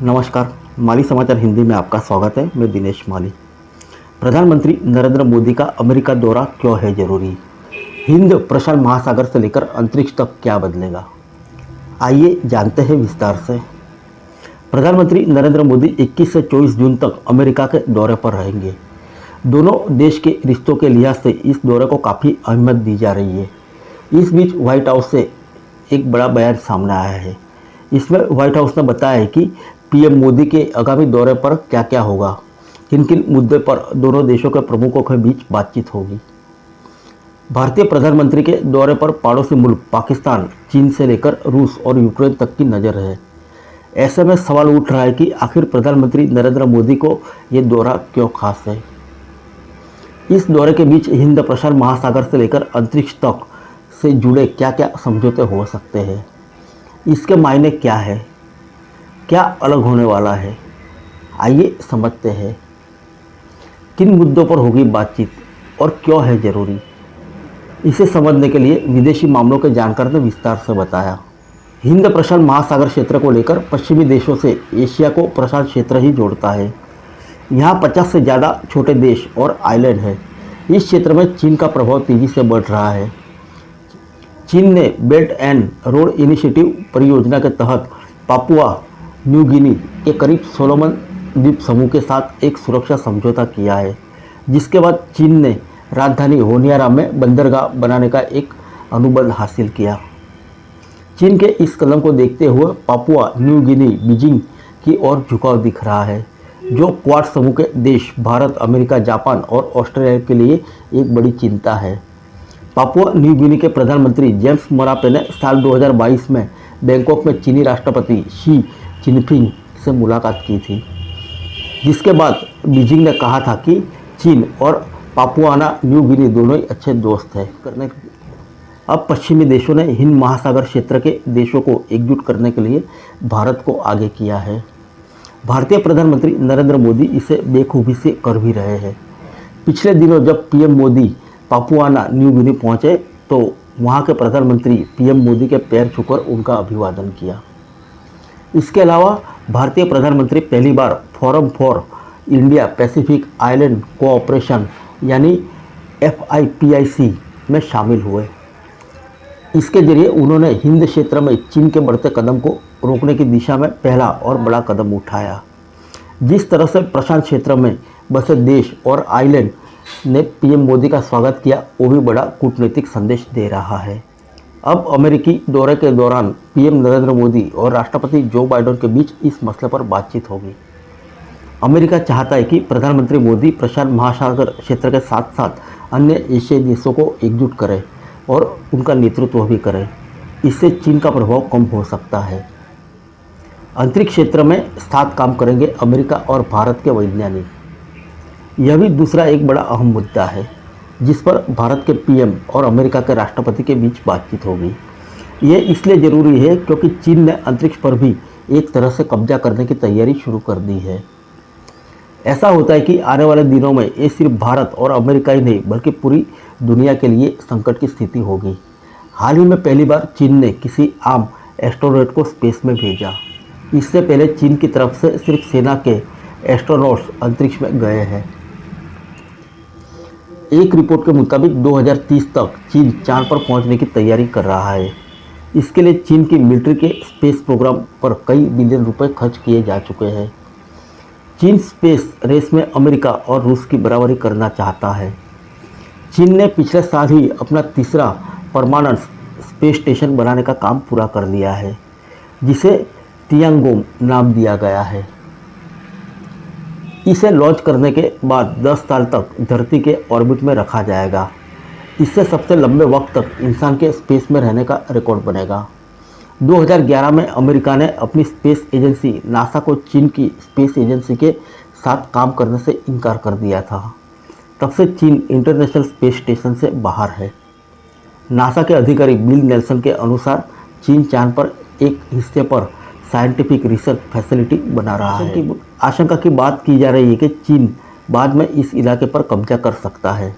नमस्कार, माली समाचार हिंदी में आपका स्वागत है। मैं दिनेश माली। प्रधानमंत्री नरेंद्र मोदी का अमेरिका दौरा क्यों है जरूरी? हिंद प्रशांत महासागर से लेकर अंतरिक्ष तक क्या बदलेगा? आइए जानते हैं विस्तार से। प्रधानमंत्री नरेंद्र मोदी 21 से 24 जून तक अमेरिका के दौरे पर रहेंगे। दोनों देश के रिश्तों के लिहाज से इस दौरे को काफ़ी अहमियत दी जा रही है। इस बीच व्हाइट हाउस से एक बड़ा बयान सामने आया है। इसमें व्हाइट हाउस ने बताया है कि पीएम मोदी के आगामी दौरे पर क्या क्या होगा, किन किन मुद्दे पर दोनों देशों के प्रमुखों के बीच बातचीत होगी। भारतीय प्रधानमंत्री के दौरे पर पड़ोसी मुल्क पाकिस्तान, चीन से लेकर रूस और यूक्रेन तक की नज़र है। ऐसे में सवाल उठ रहा है कि आखिर प्रधानमंत्री नरेंद्र मोदी को ये दौरा क्यों खास है। इस दौरे के बीच हिंद प्रशांत महासागर से लेकर अंतरिक्ष तक से जुड़े क्या क्या समझौते हो सकते हैं, इसके मायने क्या है, क्या अलग होने वाला है, आइए समझते हैं। किन मुद्दों पर होगी बातचीत और क्यों है ज़रूरी, इसे समझने के लिए विदेशी मामलों के जानकार ने विस्तार से बताया। हिंद प्रशांत महासागर क्षेत्र को लेकर पश्चिमी देशों से एशिया को प्रशांत क्षेत्र ही जोड़ता है। यहाँ 50 से ज़्यादा छोटे देश और आइलैंड हैं। इस क्षेत्र में चीन का प्रभाव तेज़ी से बढ़ रहा है। चीन ने बेल्ट एंड रोड इनिशिएटिव परियोजना के तहत पापुआ न्यू गिनी के करीब सोलोमन द्वीप समूह के साथ एक सुरक्षा समझौता किया है, जिसके बाद चीन ने राजधानी होनियारा में बंदरगाह बनाने का एक अनुबंध हासिल किया। चीन के इस कदम को देखते हुए पापुआ न्यू गिनी बीजिंग की ओर झुकाव दिख रहा है, जो क्वाड समूह के देश भारत, अमेरिका, जापान और ऑस्ट्रेलिया के लिए एक बड़ी चिंता है। पापुआ न्यू गिनी के प्रधानमंत्री जेम्स मरापे ने साल 2022 में बैंकॉक में चीनी राष्ट्रपति शी जिनपिंग से मुलाकात की थी, जिसके बाद बीजिंग ने कहा था कि चीन और पापुआना न्यू गिनी दोनों ही अच्छे दोस्त हैं। अब पश्चिमी देशों ने हिंद महासागर क्षेत्र के देशों को एकजुट करने के लिए भारत को आगे किया है। भारतीय प्रधानमंत्री नरेंद्र मोदी इसे बेखूबी से कर भी रहे हैं। पिछले दिनों जब पीएम मोदी पापुआना न्यू गिनी पहुंचे तो वहां के प्रधानमंत्री पीएम मोदी के पैर छूकर उनका अभिवादन किया। इसके अलावा भारतीय प्रधानमंत्री पहली बार forum for India Pacific island cooperation यानी FIPIC में शामिल हुए। इसके जरिए उन्होंने हिंद क्षेत्र में चीन के बढ़ते कदम को रोकने की दिशा में पहला और बड़ा कदम उठाया। जिस तरह से प्रशांत क्षेत्र में बसे देश और आइलैंड ने पीएम मोदी का स्वागत किया, वो भी बड़ा कूटनीतिक संदेश दे रहा है। अब अमेरिकी दौरे के दौरान पीएम नरेंद्र मोदी और राष्ट्रपति जो बाइडेन के बीच इस मसले पर बातचीत होगी। अमेरिका चाहता है कि प्रधानमंत्री मोदी प्रशांत महासागर क्षेत्र के साथ साथ अन्य एशियाई देशों को एकजुट करें और उनका नेतृत्व भी करें। इससे चीन का प्रभाव कम हो सकता है। अंतरिक्ष क्षेत्र में साथ काम करेंगे अमेरिका और भारत के वैज्ञानिक। यह भी दूसरा एक बड़ा अहम मुद्दा है, जिस पर भारत के पीएम और अमेरिका के राष्ट्रपति के बीच बातचीत होगी। ये इसलिए ज़रूरी है क्योंकि चीन ने अंतरिक्ष पर भी एक तरह से कब्जा करने की तैयारी शुरू कर दी है। ऐसा होता है कि आने वाले दिनों में ये सिर्फ भारत और अमेरिका ही नहीं बल्कि पूरी दुनिया के लिए संकट की स्थिति होगी। हाल ही में पहली बार चीन ने किसी आम एस्ट्रोनॉट को स्पेस में भेजा। इससे पहले चीन की तरफ से सिर्फ सेना के एस्ट्रोनॉट्स अंतरिक्ष में गए हैं। एक रिपोर्ट के मुताबिक 2030 तक चीन चांद पर पहुंचने की तैयारी कर रहा है। इसके लिए चीन की मिलिट्री के स्पेस प्रोग्राम पर कई बिलियन रुपए खर्च किए जा चुके हैं। चीन स्पेस रेस में अमेरिका और रूस की बराबरी करना चाहता है। चीन ने पिछले साल ही अपना तीसरा परमानेंट स्पेस स्टेशन बनाने का काम पूरा कर लिया है, जिसे तियांगोम नाम दिया गया है। इसे लॉन्च करने के बाद 10 साल तक धरती के ऑर्बिट में रखा जाएगा। इससे सबसे लंबे वक्त तक इंसान के स्पेस में रहने का रिकॉर्ड बनेगा। 2011 में अमेरिका ने अपनी स्पेस एजेंसी नासा को चीन की स्पेस एजेंसी के साथ काम करने से इनकार कर दिया था। तब से चीन इंटरनेशनल स्पेस स्टेशन से बाहर है। नासा के अधिकारी बिल नेल्सन के अनुसार चीन चांद पर एक हिस्से पर साइंटिफिक रिसर्च फैसिलिटी बना रहा है। आशंका की बात की जा रही है कि चीन बाद में इस इलाके पर कब्जा कर सकता है।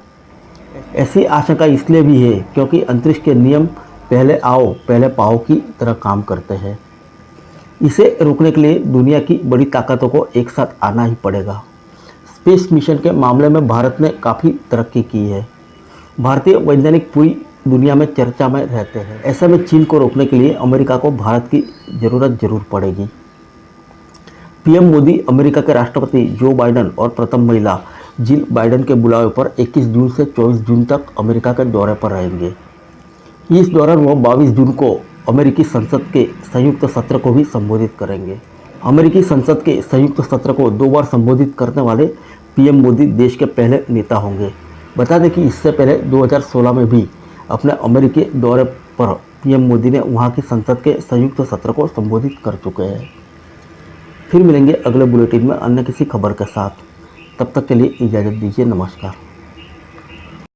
ऐसी आशंका इसलिए भी है क्योंकि अंतरिक्ष के नियम पहले आओ पहले पाओ की तरह काम करते हैं। इसे रोकने के लिए दुनिया की बड़ी ताकतों को एक साथ आना ही पड़ेगा। स्पेस मिशन के मामले में भारत ने काफ़ी तरक्की की है। भारतीय वैज्ञानिक पूरी दुनिया में चर्चा में रहते हैं। ऐसे में चीन को रोकने के लिए अमेरिका को भारत की ज़रूरत जरूर पड़ेगी। पीएम मोदी अमेरिका के राष्ट्रपति जो बाइडेन और प्रथम महिला जिल बाइडेन के बुलावे पर 21 जून से 24 जून तक अमेरिका के दौरे पर रहेंगे। इस दौरान वो 22 जून को अमेरिकी संसद के संयुक्त सत्र को भी संबोधित करेंगे। अमेरिकी संसद के संयुक्त सत्र को 2 बार संबोधित करने वाले पीएम मोदी देश के पहले नेता होंगे। बता दें कि इससे पहले 2016 में भी अपने अमेरिकी दौरे पर पीएम मोदी ने वहां की संसद के संयुक्त सत्र को संबोधित कर चुके हैं। फिर मिलेंगे अगले बुलेटिन में अन्य किसी खबर के साथ। तब तक के लिए इजाज़त दीजिए। नमस्कार।